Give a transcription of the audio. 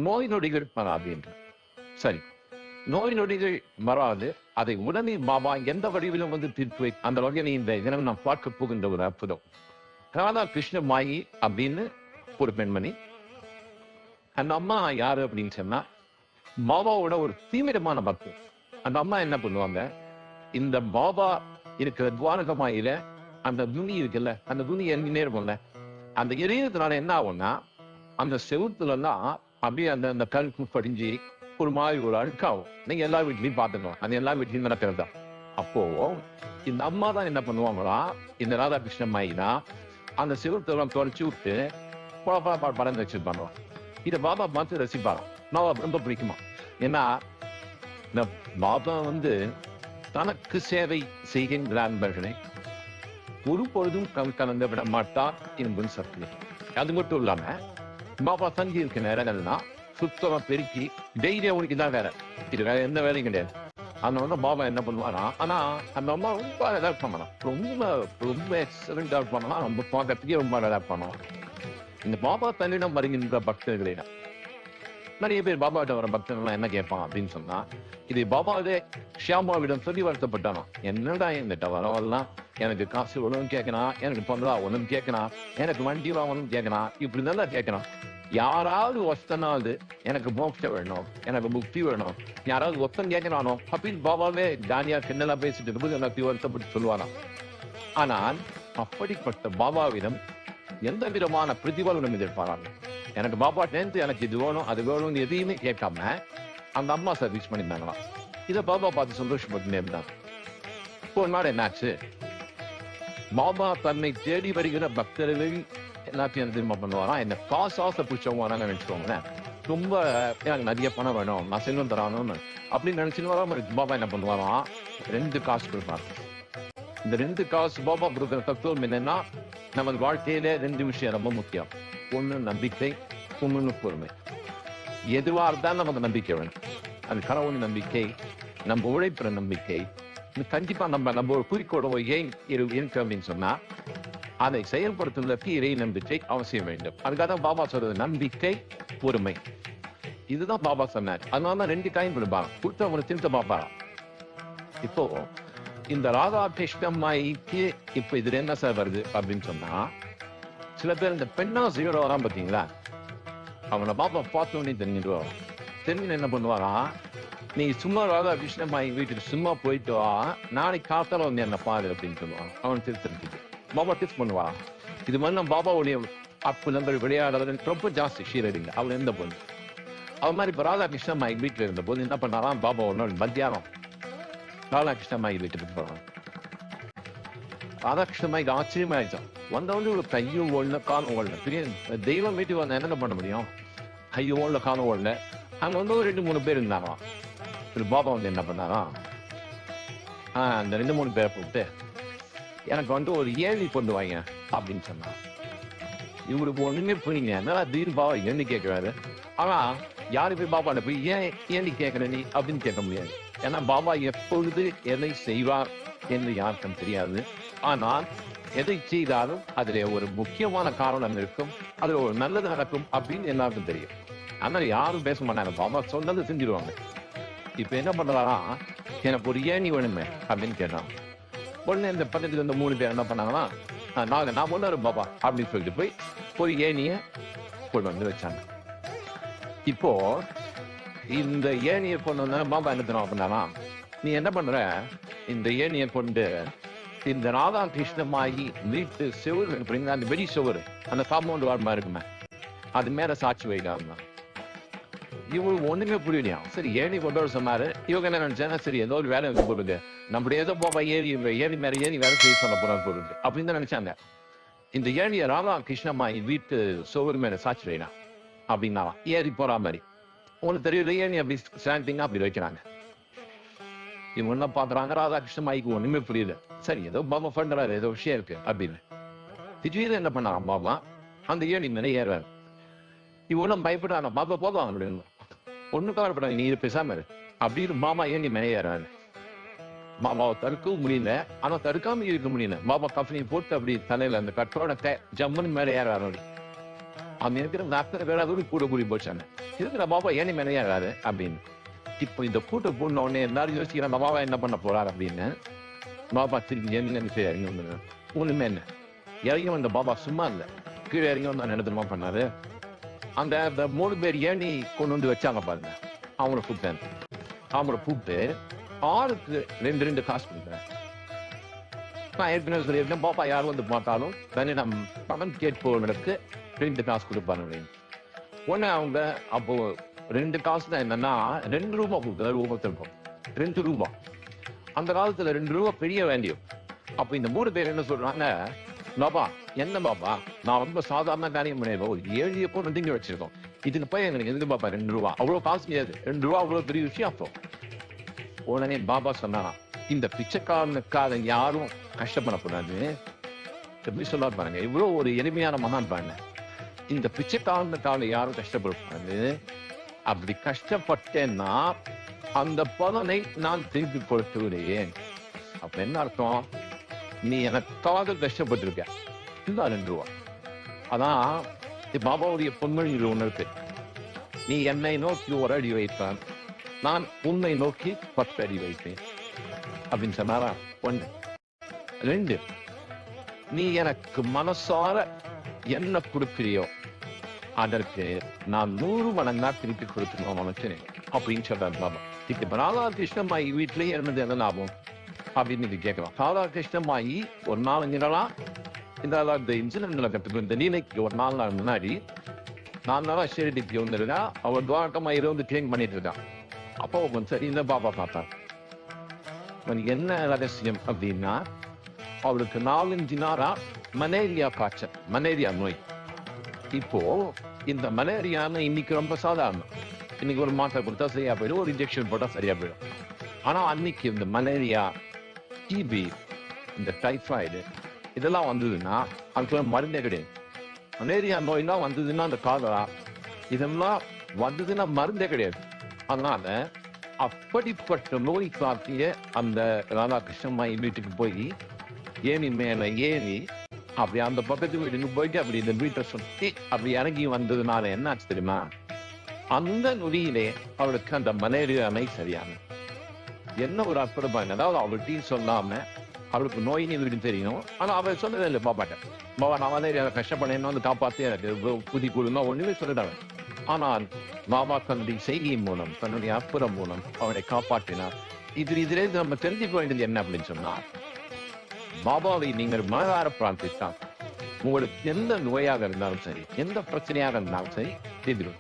நோய் நொடிகள் வராது என்று. சரி, நோய் நொடிகள் வராது, அதை உடனே பாபா எந்த வடிவிலும் வந்து தீர்த்து அந்த வகையில் இந்த தினம் நாம் பார்க்க போகின்ற ஒரு அற்புதம். ராதா கிருஷ்ண மாயி அப்படின்னு ஒரு பெண்மணி. அந்த அம்மா யாரு அப்படின்னு சொன்னா பாபாவோட ஒரு தீவிரமான பக்தி. அந்த அம்மா என்ன பண்ணுவாங்க, இந்த பாபா இருக்கிற துவாரகமாயில அந்த துணி இருக்குல்ல, அந்த துணி எரிஞ்சுனே இருக்கும்ல, அந்த எரியறதுனால என்ன ஆகும்னா அந்த செவுத்துல எல்லாம் அப்படியே அந்த அந்த கருப்பு படிஞ்சு ஒரு மாதிரி ஒரு அழுக்காகும். நீங்க எல்லா வீட்லயும் பார்த்துக்கலாம், அது எல்லா வீட்லயும் நடக்கிறது தான். அப்போ இந்த அம்மா தான் என்ன பண்ணுவாங்களா, இந்த ராதாகிருஷ்ண மாயினா அந்த செவுத்தெல்லாம் தொடச்சு விட்டு படம் வச்சிருப்பாங்க. இதை பாபா பார்த்து ரசிப்பாராம். நான் ரொம்ப பிடிக்குமா, ஏன்னா இந்த பாபா வந்து தனக்கு சேவை செய்கின்ற அன்பர்களை ஒரு பொழுதும் கலந்து விட மாட்டார் என்பது சத்தியம். அது மட்டும் இல்லாம பாபா தங்கி இருக்க நேரங்கள்னா சுத்தமா பெருக்கி டெய்லியா உனக்கு தான் வேலை, இது வேற எந்த வேலையும் கிடையாது. அந்த வந்து பாபா என்ன பண்ணுவாரா, ஆனா அந்த அம்மா ரொம்ப அடாப்ட் பண்ணலாம், ரொம்ப ரொம்ப எக்ஸலண்ட் அடாப்ட் பண்ணலாம், ரொம்ப பார்க்கறதுக்கே ரொம்ப அடாப்ட் பண்ணலாம். இந்த பாபா தன்னிடம் வருகின்ற பக்தர்களிடம் நிறைய பேர் பாபாவிட்ட வர பக்தர்கள்லாம் என்ன கேட்பான் அப்படின்னு சொன்னா, இது பாபாவே ஷியாமாவிடம் சொல்லி வருத்தப்பட்டானா, என்னடா இந்த வரவெல்லாம் எனக்கு காசு ஒன்றும் கேட்கணும், எனக்கு பொருளா ஒன்றும் கேட்கணும், எனக்கு வண்டியில ஒன்றும் கேட்கணும், இப்படி நல்லா கேட்கணும். யாராவது ஒத்தனாவது எனக்கு மோட்சம் வேணும், எனக்கு முக்தி வேணும், யாராவது ஒத்தம் கேட்கறானோ அப்படின்னு பாபாவே தானியா கிண்ணலா பேசிட்டு இருக்கும்போது எனக்கு வருத்தப்பட்டு சொல்லுவாராம். ஆனால் அப்படிப்பட்ட பாபாவிடம் எந்த விதமான பிரதிபலனும் எதிர்பாராங்க. எனக்கு பாபா டேந்து எனக்கு இது வேணும் அது வேணும்னு எதையுமே கேட்காம அந்த அம்மா சர்வீஸ் பண்ணியிருந்தாங்களாம். இதை பாபா பார்த்து சந்தோஷப்பட்டு இருந்தாங்க. ஒரு நாள் என்னாச்சு, பாபா தன்னை தேடி வருகிற பக்தர்கள் எல்லாத்தையும் திரும்ப பண்ணுவாராம். என்ன காசு ஆசை பிடிச்சவங்க வராங்கன்னு நினைச்சுக்கோங்களேன், ரொம்ப எனக்கு நிறைய பணம் வேணும், நான் செல்வம் தரானும்னு அப்படின்னு நினைச்சுன்னு வராம பாபா என்ன பண்ணுவாராம், 2 காசு கொடுப்பாரு. இந்த 2 காசு பாபா கொடுக்குற தத்துவம் என்னன்னா, நமது வாழ்க்கையில 2 விஷயம் ரொம்ப முக்கியம். ஒண்ணு நம்பிக்கை, ஒண்ணு பொறுமை. எதுவா இருந்தாலும் நமக்கு நம்பிக்கை வேணும். அது கடவுள் நம்பிக்கை, நம்ம உழைப்புற நம்பிக்கை. கண்டிப்பா நம்ம ஒரு குறிக்கோட ஏன் இருக்கு அப்படின்னு சொன்னா அதை செயல்படுத்துவதற்கு இறை நம்பிக்கை அவசியம் வேண்டும். அதுக்காக தான் பாபா சொல்றது நம்பிக்கை, பொறுமை. இதுதான் பாபா சொன்னார். அதனால 2 காயும் கொடுப்பாங்க, கொடுத்தவங்க திருத்த பாப்பாரா. இப்போ இந்த ராதா கிருஷ்ணம்மாய்க்கு இப்ப இதுல என்ன சார் வருது அப்படின்னு சொன்னா, சில பேர் இந்த பெண்ணா ஜீரோ வரான் பாத்தீங்களா, அவனை பாப்பா பார்த்தோன்னே தெரிஞ்சிடுவான். தெரிஞ்சு என்ன பண்ணுவாரா, நீ சும்மா ராதா கிருஷ்ணம்மாய் வீட்டுக்கு சும்மா போயிட்டு வா, நாளைக்கு காத்தால வந்து என்ன பாரு அப்படின்னு சொல்லுவான். அவன் திருத்திட்டு பாபா டிப்ஸ் பண்ணுவான். இது மாதிரி நம்ம பாபாவுடைய அப்பு நம்பர் விளையாடுறது ரொம்ப ஜாஸ்தி ஷீரடிங்க. அவள் எந்த பொண்ணு அவன் மாதிரி இப்ப ராதா கிருஷ்ணம்மாய் வீட்டுல இருந்த போது என்ன பண்ணாராம், பாபா ஒரு நாள் மத்தியானம் ராதா கிருஷ்ணம்மாய் வீட்டுக்கு போறான். ராதா கிருஷ்ணம்மாய்க்கு ஆச்சரியமாயிடுச்சான். வந்தவொடனே ஒரு கையும் ஓடல காலம் ஓடல. பெரிய தெய்வம் வீட்டுக்கு வந்து என்னென்ன பண்ண முடியும், கையும் ஓடல காலம் ஓடல. அங்க வந்து ஒரு 2-3 பேர் இருந்தாராம். பாபா வந்து என்ன பண்ணாரா, அந்த 2-3 பேரை போட்டு எனக்கு வந்து ஒரு ஏழி கொண்டு வாங்க அப்படின்னு சொன்னான். இவருக்கு ஒண்ணுமே புரியுங்க, என்னடா திடீர்னு பாபா ஏன்னு கேட்கிறாரு. ஆனா யாரு போய் பாபாட்ட போய் ஏன் கேட்கிற நீ அப்படின்னு கேட்க முடியாது. ஏன்னா பாபா எப்பொழுது எதை செய்வார் என்று யாருக்கும் தெரியாது. ஆனால் எதை செய்தாலும் அதுல ஒரு முக்கியமான காரணம் இருக்கும், அதுல ஒரு நல்லது நடக்கும் அப்படின்னு எல்லாருக்கும் தெரியும். அதனால யாரும் பேச மாட்டாங்க, பாபா சொன்னது செஞ்சிருவாங்க. இப்ப என்ன பண்றாரா, எனக்கு ஒரு ஏணி வேணுமே அப்படின்னு கேட்டான். உடனே இந்த பக்கத்துல இருந்த 3 பேர் என்ன பண்ணாங்கன்னா, நான் ஒண்ணு பாபா அப்படின்னு சொல்லிட்டு போய் ஒரு ஏணிய கொண்டு வந்து வச்சாங்க. இப்போ இந்த ஏணியை கொண்டு வந்தா பாபா என்ன தரும் அப்படின்னா, நீ என்ன பண்ற, இந்த ஏணியை கொண்டு இந்த ராதா கிருஷ்ணமாயி வீட்டு செவரு அப்படிங்கிற அந்த வெடி செவரு, அந்த காம்பவுண்ட் வால் மாதிரி இருக்குமே, அது மேல சாட்சி வைக்காம. இவங்களுக்கு ஒண்ணுமே புரியலையா. சரி ஏணி கொண்டு வர சொன்னாரு. இவங்க என்ன நினைச்சாங்க, சரி ஏதோ ஒரு வேலை போடுது, நம்ம ஏதோ பாபா ஏறி மேல ஏறி வேலை செய்ய சொல்ல போறாரு போடுது அப்படின்னு தான் நினைச்சாங்க. இந்த ஏணிய ராதா கிருஷ்ணமாயி வீட்டு செவரு மேல சாட்சி வைனா அப்படின்னா ஏறி போற மாதிரி. உங்களுக்கு தெரியல, ஏணி அப்படி ஸ்டாண்டிங்கா அப்படி வைக்கிறாங்க. இவங்க என்ன பாக்குறாங்க, ராதா கிருஷ்ணமாய்க்கு ஒண்ணுமே புரியல. சரி ஏதோ பாபா பண்றாரு, ஏதோ விஷயம் இருக்கு அப்படின்னு. திடீர்னு என்ன பண்ணாங்க, பாபா அந்த ஏணி மேல ஏறாரு. இவனும் பயப்படான, பாபா போதும் அப்படின்னு ஒண்ணு கவலைப்படாது, நீ இது பேசாம இரு அப்படின்னு மாமா ஏணி மேல ஏறாரு. மாமாவை தடுக்கவும் முடியல, ஆனா தடுக்காம இருக்க முடியல. பாபா கம்பெனி போட்டு அப்படி தலையில அந்த கட்டோட ஜம்முன்னு மேல ஏறாரு. அவன் இருக்கிற அத்தனை பேராவது கூட கூடி போச்சாங்க இருக்கிற பாபா ஏனி மேனையாகாது அப்படின்னு. இப்போ இந்த கூட்ட போன உடனே எல்லாரும் யோசிக்கிற அந்த பாபா என்ன பண்ண போறாரு அப்படின்னு. பாபா திருப்பி என்ன செய்ய இறங்கி வந்து ஒண்ணுமே என்ன இறங்கி வந்த பாபா சும்மா இல்லை, கீழே இறங்கி வந்து நினைத்தமா பண்ணாரு. அந்த 3 பேர் ஏணி கொண்டு வந்து வச்சாங்க பாருங்க, அவங்கள கூப்பிட்டேன். அவங்கள கூப்பிட்டு ஆளுக்கு 2 காசு கொடுக்குறேன். நான் ஏற்கனவே சொல்லியிருக்கேன், பாப்பா யாரும் வந்து பார்த்தாலும் தன்னிடம் பணம் கேட்பவர்களுக்கு 2 காசு கொடுப்பாங்க அப்படின்னு. உடனே அவங்க அப்போ 2 காசு தான் என்னன்னா 2 ரூபா கொடுக்குறாரு ஒவ்வொருத்தருக்கும் 2 ரூபா. அந்த காலத்துல 2 ரூபா பெரிய வேண்டியும். அப்ப இந்த 3 பேர் என்ன சொல்றாங்க, பாபா என்ன பாபா நான் ரொம்ப சாதாரண காரியம் பண்ணிடுவோம், ஒரு 7 எப்போ வந்து வச்சிருக்கோம், இதுக்கு போய் எங்களுக்கு எதுக்கு பாப்பா 2 ரூபா, அவ்வளவு காசு கிடையாது, 2 ரூபா அவ்வளவு பெரிய விஷயம். அப்போ உடனே பாபா சொன்னா, இந்த பிச்சைக்காரனுக்காக யாரும் கஷ்டப்படக்கூடாது. எப்படி சொல்ல பாருங்க, இவ்வளவு ஒரு எளிமையான மகான் பாருங்க. இந்த பிச்சைக்காரனுக்காக யாரும் கஷ்டப்படக்கூடாது. அப்படி கஷ்டப்பட்டேன்னா அந்த பலனை நான் திருப்பி கொடுத்து விடுவேன். அப்ப என்ன அர்த்தம், நீ எனக்காக கஷ்டப்பட்டிருக்க, இந்த 2 ரூபா. அதான் பாபாவுடைய பொன்மொழியில் ஒன்று இருக்கு, நீ என்னை நோக்கி 1 அடி வைப்பான், நான் உன்னை நோக்கி 10 அடி வைப்பேன் அப்படின்னு சொன்னாரா. 1. 2, நீ எனக்கு மனசார என்ன கொடுக்கிறியோ அதற்கு நான் 100 மடங்கா திருப்பி கொடுத்துருவோம் நினைச்சேன் அப்படின்னு சொல்றாரு பாபா. இப்ப ராதாகிருஷ்ணமாயி வீட்டிலேயே இருந்தது என்ன லாபம் அப்படின்னு நீங்க கேட்கலாம். ராதாகிருஷ்ணமாயி ஒரு 4-5 நாளா இந்த இன்சிடென்ட்ல கற்றுக்கு இந்த நீலைக்கு ஒரு 4 நாள் முன்னாடி 4 நாளா ஷெரிடிக்கு வந்துருக்கா. அவள் துவாரகமாயிரம் வந்து கிளீன் பண்ணிட்டு இருக்கான். அப்போ கொஞ்சம் சரி இந்த பாபா பார்த்தார். என்ன ரகசியம் அப்படின்னா, அவளுக்கு 4-5 நாளா மலேரியா காய்ச்சல், மலேரியா நோய். இப்போ இந்த மலேரியான்னு இன்னைக்கு ரொம்ப சாதாரணம். இன்னைக்கு ஒரு மாத்திரை கொடுத்தா சரியா போயிடும், ஒரு இன்ஜெக்ஷன் போட்டா சரியா போயிடும். ஆனா அன்னைக்கு இந்த மலேரியா, டிபி, இந்த டைஃபாய்டு இதெல்லாம் வந்ததுன்னா அதுக்கு மருந்தே கிடையாது. மலேரியா நோயெல்லாம் வந்ததுன்னா அந்த காலரா இதெல்லாம் வந்ததுன்னா மருந்தே கிடையாது. அதனால அப்படிப்பட்ட நோய் காட்டிய அந்த ராதாகிருஷ்ணமாயி வீட்டுக்கு போய் ஏணி மேல ஏறி அப்படி அந்த பக்கத்து வீட்டுக்கு போயிட்டு அப்படி இந்த வீட்டை சுத்தி அப்படி இறங்கி வந்ததுனால என்ன ஆச்சு தெரியுமா, அந்த நொடியிலே அவளுக்கு அந்த மலேரியா நோய் சரியான. என்ன ஒரு அற்புதம். அதாவது அவள்கிட்டையும் சொல்லாம, அவளுக்கு நோயினி வீடு தெரியும், ஆனா அவள் சொன்னதே இல்லை பாப்பாட்ட. பாபா நான் மலேரியாவை கஷ்டப்படேன்னு வந்து காப்பாத்தி எனக்கு புதி கொடுமா ஒண்ணுமே சொல்லிட்டாங்க. ஆனால் பாபா தன்னுடைய செய்தியின் மூலம், தன்னுடைய அற்புதம் மூலம் அவனை காப்பாற்றினார். இதிலே நம்ம தெரிஞ்சுக்க வேண்டியது என்ன அப்படின்னு சொன்னார், பாபாவை நீங்கள் மனதார பிரார்த்தித்தால் உங்களுக்கு எந்த நோயாக இருந்தாலும் சரி, எந்த பிரச்சனையாக இருந்தாலும் சரி தீர்ந்துடும்.